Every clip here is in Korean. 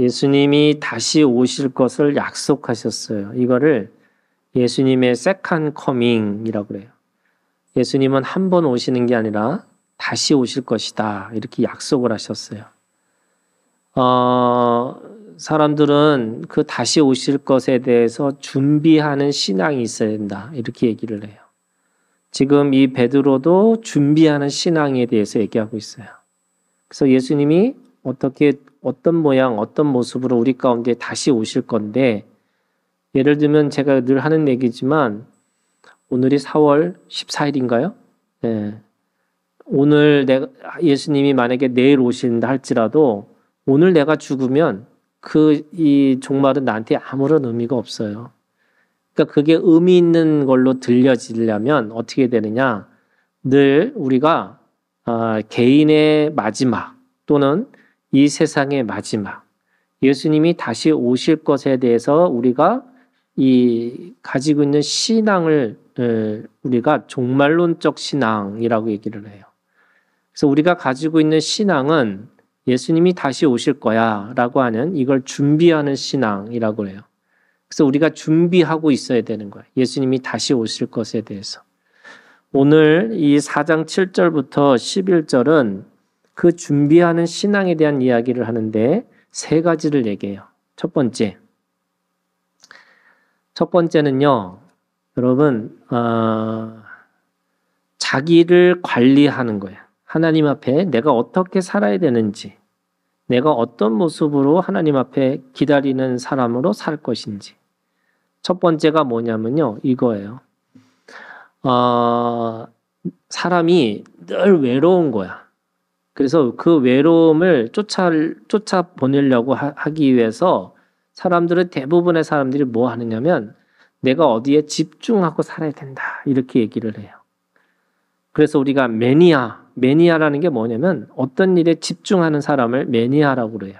예수님이 다시 오실 것을 약속하셨어요. 이거를 예수님의 세컨 커밍이라고 그래요. 예수님은 한 번 오시는 게 아니라 다시 오실 것이다. 이렇게 약속을 하셨어요. 사람들은 그 다시 오실 것에 대해서 준비하는 신앙이 있어야 된다. 이렇게 얘기를 해요. 지금 이 베드로도 준비하는 신앙에 대해서 얘기하고 있어요. 그래서 예수님이 어떤 모양, 어떤 모습으로 우리 가운데 다시 오실 건데, 예를 들면 제가 늘 하는 얘기지만, 오늘이 4월 14일인가요? 네. 오늘 예수님이 만약에 내일 오신다 할지라도, 오늘 내가 죽으면 이 종말은 나한테 아무런 의미가 없어요. 그러니까 그게 의미 있는 걸로 들려지려면 어떻게 되느냐? 늘 우리가 개인의 마지막 또는 이 세상의 마지막, 예수님이 다시 오실 것에 대해서 우리가 가지고 있는 신앙을 우리가 종말론적 신앙이라고 얘기를 해요. 그래서 우리가 가지고 있는 신앙은 예수님이 다시 오실 거야 라고 하는 이걸 준비하는 신앙이라고 해요. 그래서 우리가 준비하고 있어야 되는 거예요. 예수님이 다시 오실 것에 대해서. 오늘 이 4장 7절부터 11절은 그 준비하는 신앙에 대한 이야기를 하는데 3가지를 얘기해요. 첫 번째는요, 여러분, 자기를 관리하는 거예요. 하나님 앞에 내가 어떻게 살아야 되는지, 내가 어떤 모습으로 하나님 앞에 기다리는 사람으로 살 것인지. 첫 번째가 뭐냐면요, 이거예요. 사람이 늘 외로운 거야. 그래서 그 외로움을 쫓아 보내려고 하기 위해서 사람들은, 대부분의 사람들이 뭐 하느냐면 내가 어디에 집중하고 살아야 된다. 이렇게 얘기를 해요. 그래서 우리가 매니아라는 게 뭐냐면 어떤 일에 집중하는 사람을 매니아라고 그래요.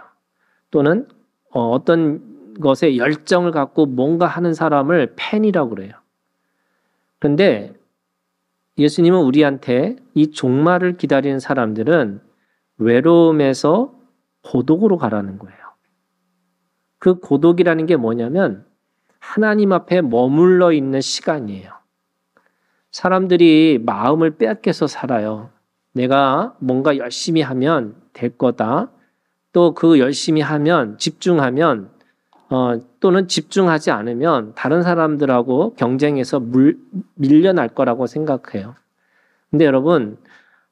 또는 어떤 것에 열정을 갖고 뭔가 하는 사람을 팬이라고 그래요. 그런데 예수님은 우리한테 이 종말을 기다리는 사람들은 외로움에서 고독으로 가라는 거예요. 그 고독이라는 게 뭐냐면 하나님 앞에 머물러 있는 시간이에요. 사람들이 마음을 빼앗겨서 살아요. 내가 뭔가 열심히 하면 될 거다. 또 그 열심히 하면, 집중하면, 또는 집중하지 않으면 다른 사람들하고 경쟁해서 밀려날 거라고 생각해요. 근데 여러분,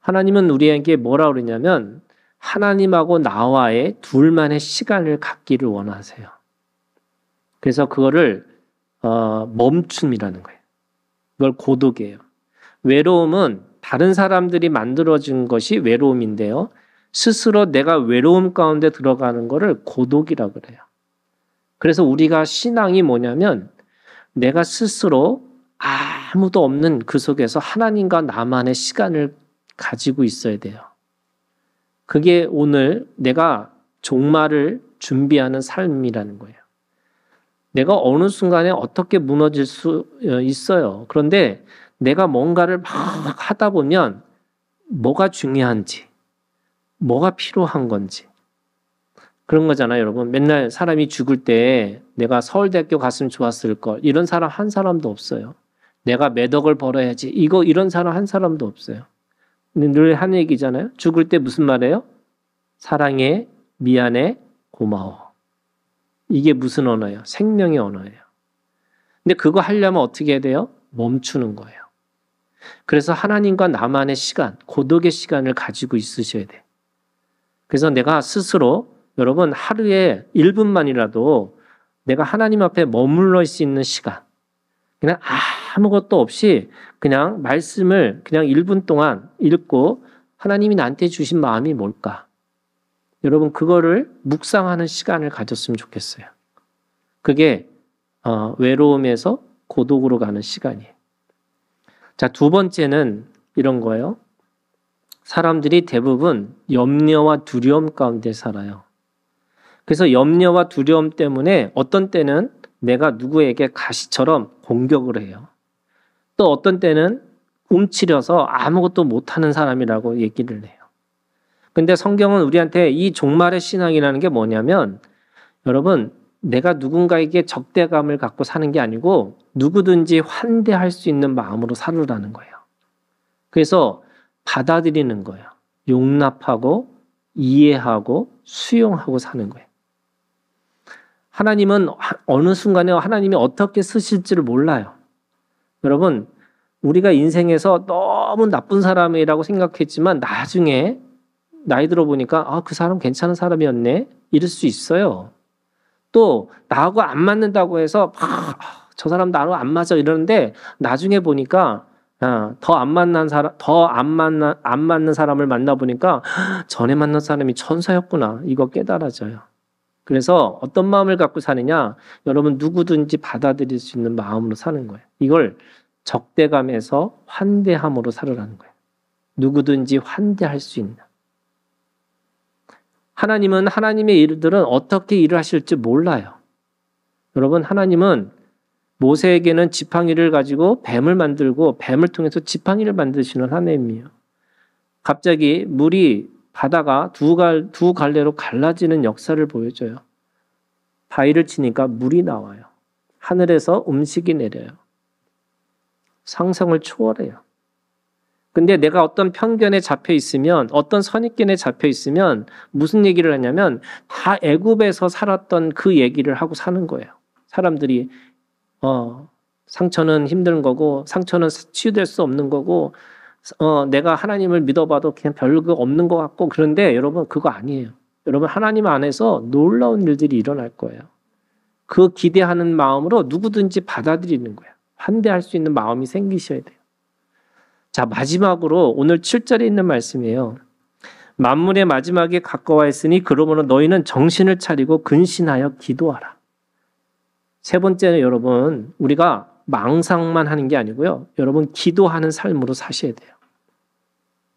하나님은 우리에게 뭐라 그러냐면 하나님하고 나와의 둘만의 시간을 갖기를 원하세요. 그래서 그거를 멈춤이라는 거예요. 그걸 고독이에요. 외로움은 다른 사람들이 만들어준 것이 외로움인데요. 스스로 내가 외로움 가운데 들어가는 거를 고독이라고 그래요. 그래서 우리가 신앙이 뭐냐면 내가 스스로 아무도 없는 그 속에서 하나님과 나만의 시간을 가지고 있어야 돼요. 그게 오늘 내가 종말을 준비하는 삶이라는 거예요. 내가 어느 순간에 어떻게 무너질 수 있어요. 그런데 내가 뭔가를 막 하다 보면 뭐가 중요한지, 뭐가 필요한 건지 그런 거잖아요, 여러분. 맨날 사람이 죽을 때 내가 서울대학교 갔으면 좋았을 걸, 이런 사람 한 사람도 없어요. 내가 몇 억을 벌어야지, 이런 사람 한 사람도 없어요. 늘 하는 얘기잖아요. 죽을 때 무슨 말이에요? 사랑해, 미안해, 고마워. 이게 무슨 언어예요? 생명의 언어예요. 근데 그거 하려면 어떻게 해야 돼요? 멈추는 거예요. 그래서 하나님과 나만의 시간, 고독의 시간을 가지고 있으셔야 돼. 그래서 내가 스스로, 여러분, 하루에 1분만이라도 내가 하나님 앞에 머물러 있을 수 있는 시간, 그냥 아무것도 없이 그냥 말씀을 그냥 1분 동안 읽고 하나님이 나한테 주신 마음이 뭘까? 여러분, 그거를 묵상하는 시간을 가졌으면 좋겠어요. 그게 외로움에서 고독으로 가는 시간이에요. 자, 2번째는 이런 거예요. 사람들이 대부분 염려와 두려움 가운데 살아요. 그래서 염려와 두려움 때문에 어떤 때는 내가 누구에게 가시처럼 공격을 해요. 또 어떤 때는 움츠려서 아무것도 못하는 사람이라고 얘기를 해요. 근데 성경은 우리한테 이 종말의 신앙이라는 게 뭐냐면 여러분, 내가 누군가에게 적대감을 갖고 사는 게 아니고 누구든지 환대할 수 있는 마음으로 살으라는 거예요. 그래서 받아들이는 거예요. 용납하고 이해하고 수용하고 사는 거예요. 하나님은 어느 순간에 하나님이 어떻게 쓰실지를 몰라요. 여러분, 우리가 인생에서 너무 나쁜 사람이라고 생각했지만 나중에 나이 들어보니까 그 사람 괜찮은 사람이었네 이럴 수 있어요. 또 나하고 안 맞는다고 해서 저 사람 나하고 안 맞아 이러는데 나중에 보니까 더 안 맞는 사람을 만나보니까 전에 만난 사람이 천사였구나 이거 깨달아져요. 그래서 어떤 마음을 갖고 사느냐, 여러분 누구든지 받아들일 수 있는 마음으로 사는 거예요. 이걸 적대감에서 환대함으로 살으라는 거예요. 누구든지 환대할 수 있는. 하나님은 하나님의 일들은 어떻게 일을 하실지 몰라요. 여러분, 하나님은 모세에게는 지팡이를 가지고 뱀을 만들고 뱀을 통해서 지팡이를 만드시는 하나님이에요. 갑자기 물이 바다가 두 갈래로 갈라지는 역사를 보여줘요. 바위를 치니까 물이 나와요. 하늘에서 음식이 내려요. 상상을 초월해요. 근데 내가 어떤 편견에 잡혀 있으면, 어떤 선입견에 잡혀 있으면 무슨 얘기를 하냐면 다 애굽에서 살았던 그 얘기를 하고 사는 거예요. 사람들이 상처는 힘든 거고 상처는 치유될 수 없는 거고 내가 하나님을 믿어봐도 그냥 별거 없는 것 같고, 그런데 여러분 그거 아니에요. 여러분, 하나님 안에서 놀라운 일들이 일어날 거예요. 그 기대하는 마음으로 누구든지 받아들이는 거예요. 환대할 수 있는 마음이 생기셔야 돼요. 자, 마지막으로 오늘 7절에 있는 말씀이에요. 만물의 마지막에 가까워 있으니 그러므로 너희는 정신을 차리고 근신하여 기도하라. 세 번째는 여러분, 우리가 망상만 하는 게 아니고요. 여러분, 기도하는 삶으로 사셔야 돼요.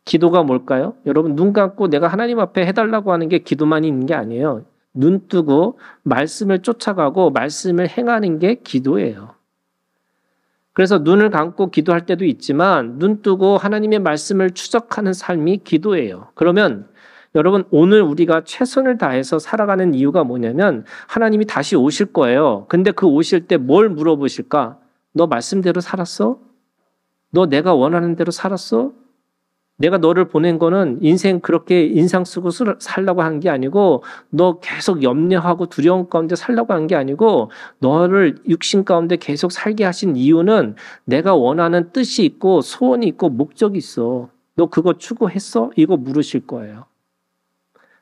기도가 뭘까요? 여러분, 눈 감고 내가 하나님 앞에 해달라고 하는 게 기도만 있는 게 아니에요. 눈 뜨고 말씀을 쫓아가고 말씀을 행하는 게 기도예요. 그래서 눈을 감고 기도할 때도 있지만 눈 뜨고 하나님의 말씀을 추적하는 삶이 기도예요. 그러면 여러분, 오늘 우리가 최선을 다해서 살아가는 이유가 뭐냐면 하나님이 다시 오실 거예요. 근데 그 오실 때 뭘 물어보실까? 너 말씀대로 살았어? 너 내가 원하는 대로 살았어? 내가 너를 보낸 거는 인생 그렇게 인상 쓰고 살라고 하는 게 아니고, 너 계속 염려하고 두려움 가운데 살라고 하는 게 아니고, 너를 육신 가운데 계속 살게 하신 이유는 내가 원하는 뜻이 있고 소원이 있고 목적이 있어. 너 그거 추구했어? 이거 물으실 거예요.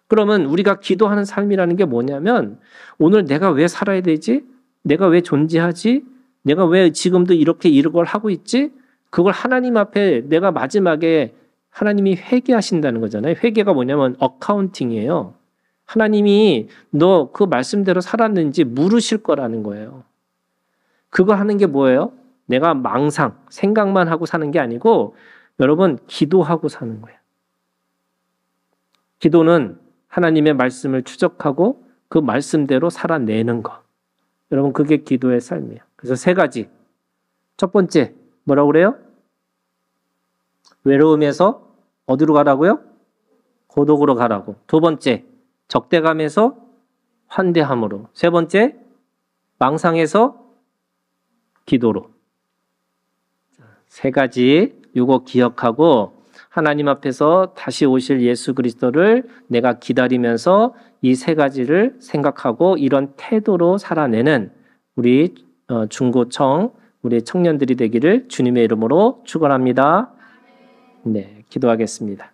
그러면 우리가 기도하는 삶이라는 게 뭐냐면, 오늘 내가 왜 살아야 되지? 내가 왜 존재하지? 내가 왜 지금도 이렇게 이걸 하고 있지? 그걸 하나님 앞에 내가 마지막에 하나님이 회개하신다는 거잖아요. 회개가 뭐냐면 어카운팅이에요. 하나님이 너 그 말씀대로 살았는지 물으실 거라는 거예요. 그거 하는 게 뭐예요? 내가 망상, 생각만 하고 사는 게 아니고 여러분, 기도하고 사는 거예요. 기도는 하나님의 말씀을 추적하고 그 말씀대로 살아내는 것. 여러분, 그게 기도의 삶이에요. 그래서 세 가지. 첫 번째, 뭐라고 그래요? 외로움에서 어디로 가라고요? 고독으로 가라고. 두 번째, 적대감에서 환대함으로. 세 번째, 망상에서 기도로. 세 가지, 이거 기억하고 하나님 앞에서 다시 오실 예수 그리스도를 내가 기다리면서 이 세 가지를 생각하고 이런 태도로 살아내는 우리 중고청, 우리 청년들이 되기를 주님의 이름으로 축원합니다. 네, 기도하겠습니다.